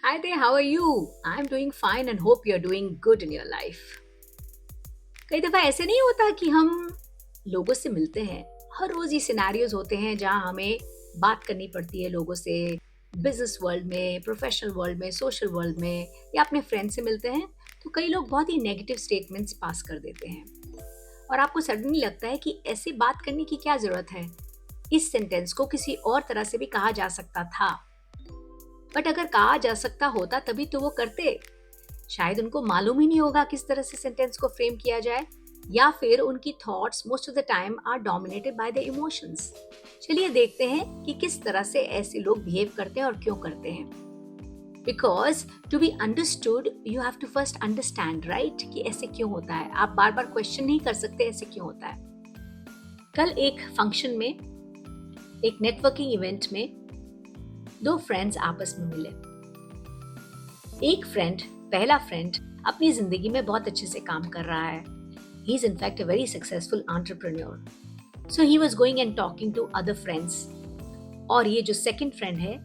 Hi there, how are you? I'm doing fine and hope you're doing good in your life. कई दफ़ा ऐसे नहीं होता कि हम लोगों से मिलते हैं। हर रोज़ ये सिनेरियोज़ होते हैं जहाँ हमें बात करनी पड़ती है लोगों से, बिज़नेस वर्ल्ड में, प्रोफ़ेशनल वर्ल्ड में, सोशल वर्ल्ड में या अपने फ्रेंड से मिलते हैं, तो कई लोग बहुत ही नेगेटिव स्टेटमेंट्स पास कर देते हैं। और आपको सडनली लगता है कि ऐसे बात करने की क्या ज़रूरत है? इस सेंटेंस को किसी और तरह से भी कहा जा सकता था। बट अगर कहा जा सकता होता तभी तो वो करते। शायद उनको मालूम ही नहीं होगा किस तरह से सेंटेंस को फ्रेम किया जाए या फिर उनकी thoughts most of the time are dominated by the emotions. चलिए देखते हैं कि किस तरह से ऐसे लोग बिहेव करते हैं और क्यों करते हैं। Because to be understood you have to first understand, right, कि ऐसे क्यों होता है। आप बार बार क्वेश्चन नहीं कर सकते ऐसे क्यों होता है। कल एक फंक्शन में, एक नेटवर्किंग इवेंट में दो फ्रेंड्स आपस में मिले। एक फ्रेंड, पहला फ्रेंड, अपनी जिंदगी में बहुत अच्छे से काम कर रहा है। He is in fact a very successful entrepreneur. So he was going and talking to other friends. और ये जो सेकंड फ्रेंड है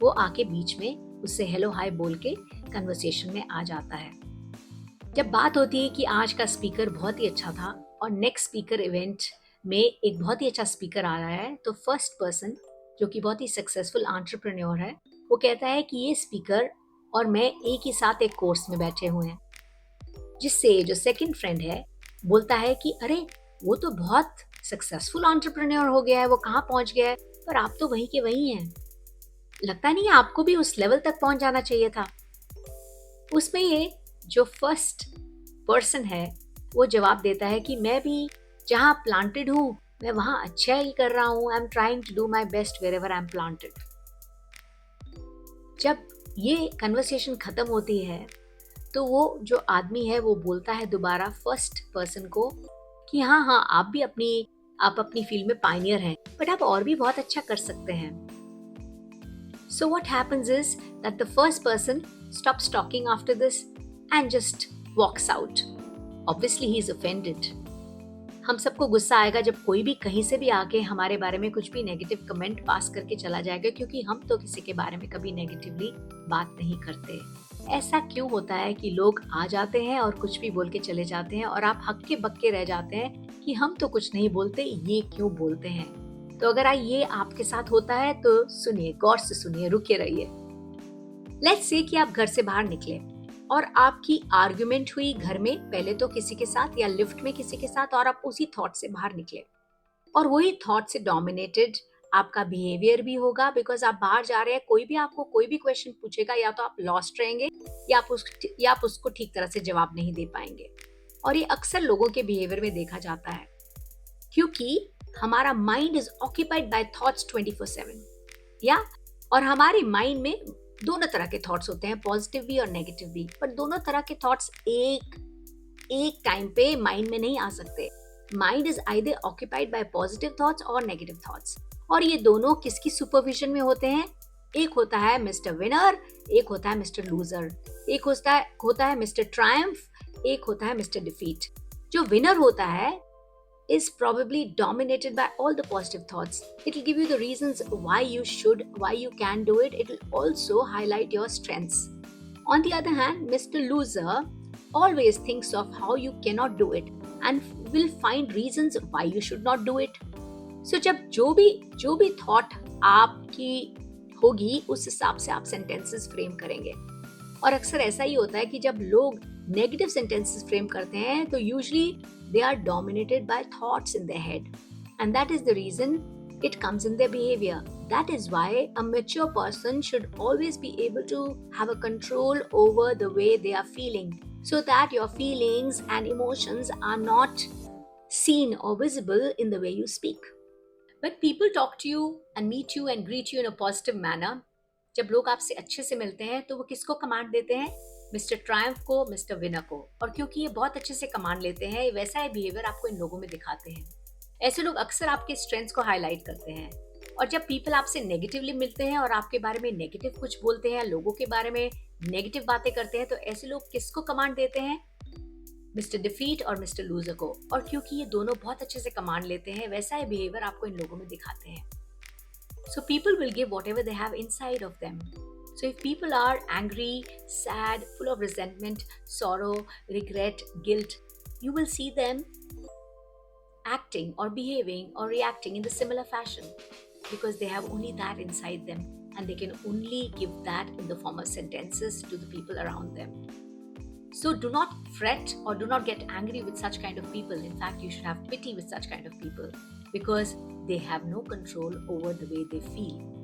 वो आके बीच में उससे हेलो हाय बोल के कन्वर्सेशन में आ जाता है। जब बात होती है कि आज का स्पीकर बहुत ही अच्छा था और नेक्स्ट स्पीकर इवेंट में एक बहुत ही अच्छा स्पीकर आ रहा है, तो फर्स्ट पर्सन जो कि बहुत ही सक्सेसफुल एंटरप्रेन्योर है, वो कहता है कि ये स्पीकर और मैं एक ही साथ एक कोर्स में बैठे हुए हैं। जिससे जो सेकंड फ्रेंड है बोलता है कि अरे वो तो बहुत सक्सेसफुल एंटरप्रेन्योर हो गया है, वो कहाँ पहुंच गया है, पर आप तो वहीं के वहीं हैं। लगता नहीं है आपको भी उस लेवल तक पहुंच जाना चाहिए था। उसमें ये जो फर्स्ट पर्सन है वो जवाब देता है कि मैं भी जहाँ प्लांटेड हूँ मैं वहाँ अच्छा ही कर रहा हूँ। I am trying to do my best wherever I am planted. जब ये कन्वर्सेशन खत्म होती है तो वो जो आदमी है वो बोलता है दोबारा फर्स्ट पर्सन को कि हाँ हाँ आप अपनी फील्ड में पायनियर हैं, बट आप और भी बहुत अच्छा कर सकते हैं। So what happens is that the first person stops talking after this and just walks out. Obviously he is offended. हम सबको गुस्सा आएगा जब कोई भी कहीं से भी आके हमारे बारे में कुछ भी नेगेटिव कमेंट पास करके चला जाएगा, क्योंकि हम तो किसी के बारे में कभी नेगेटिवली बात नहीं करते। ऐसा क्यों होता है कि लोग आ जाते हैं और कुछ भी बोल के चले जाते हैं और आप हक्के बक्के रह जाते हैं कि हम तो कुछ नहीं बोलते, ये क्यों बोलते हैं। तो अगर ये आपके साथ होता है तो सुनिए, गौर से सुनिए, रुके रहिए। लेट्स से कि आप घर से बाहर निकले और आपकी आर्गुमेंट हुई घर में, पहले तो किसी के साथ या लिफ्ट में किसी के साथ, और आप उसी थॉट से बाहर निकले और वही थॉट से डोमिनेटेड आपका बिहेवियर भी होगा। बिकॉज आप बाहर जा रहे हैं, कोई भी आपको कोई भी क्वेश्चन पूछेगा या तो आप लॉस्ट रहेंगे या आप उसको ठीक तरह से जवाब नहीं दे पाएंगे। और ये अक्सर लोगों के बिहेवियर में देखा जाता है, क्योंकि हमारा mind is occupied by thoughts 24/7। या और हमारे माइंड में दोनों तरह के थॉट्स होते हैं, पॉजिटिव भी और नेगेटिव भी, पर दोनों तरह के थॉट्स एक टाइम पे माइंड में नहीं आ सकते। Mind is either occupied by positive thoughts और नेगेटिव थॉट्स, और ये दोनों किसकी सुपरविजन में होते हैं? एक होता है मिस्टर विनर, एक होता है मिस्टर लूजर, एक होता है मिस्टर ट्रायम्फ, एक होता है मिस्टर डिफीट। जो विनर होता है is probably dominated by all the positive thoughts. It will give you the reasons why you should, why you can do it. It will also highlight your strengths. On the other hand, Mr. Loser always thinks of how you cannot do it and will find reasons why you should not do it. So जब जो भी thought आपकी होगी उस हिसाब से आप sentences frame करेंगे। और अक्सर ऐसा ही होता है कि जब लोग नेगेटिव सेंटेंसेस फ्रेम करते हैं तो usually they are dominated by thoughts in their head, and that is the reason it comes in their behavior. That is why a mature person should always be able to have a control over the way they are feeling, so that your feelings and emotions are not seen or visible in the way you speak. When people talk to you and meet you and greet you in a positive manner, जब लोग आपसे अच्छे से मिलते हैं तो वो किसको कमांड देते हैं? मिस्टर ट्रायम्फ को, मिस्टर विनर को। और क्योंकि ये बहुत अच्छे से कमांड लेते हैं, वैसा ही बिहेवियर आपको इन लोगों में दिखाते हैं। ऐसे लोग अक्सर आपके स्ट्रेंथ्स को हाईलाइट करते हैं। और जब पीपल आपसे नेगेटिवली मिलते हैं और आपके बारे में नेगेटिव कुछ बोलते हैं, लोगों के बारे में नेगेटिव बातें करते हैं, तो ऐसे लोग किसको कमांड देते हैं? मिस्टर डिफीट और मिस्टर लूजर को। और क्योंकि ये दोनों बहुत अच्छे से कमांड लेते हैं, वैसा ही बिहेवियर आपको इन लोगों में दिखाते हैं। So people will give whatever they have inside of them. So if people are angry, sad, full of resentment, sorrow, regret, guilt, you will see them acting or behaving or reacting in the similar fashion because they have only that inside them and they can only give that in the form of sentences to the people around them. So do not fret or do not get angry with such kind of people. In fact, you should have pity with such kind of people because they have no control over the way they feel.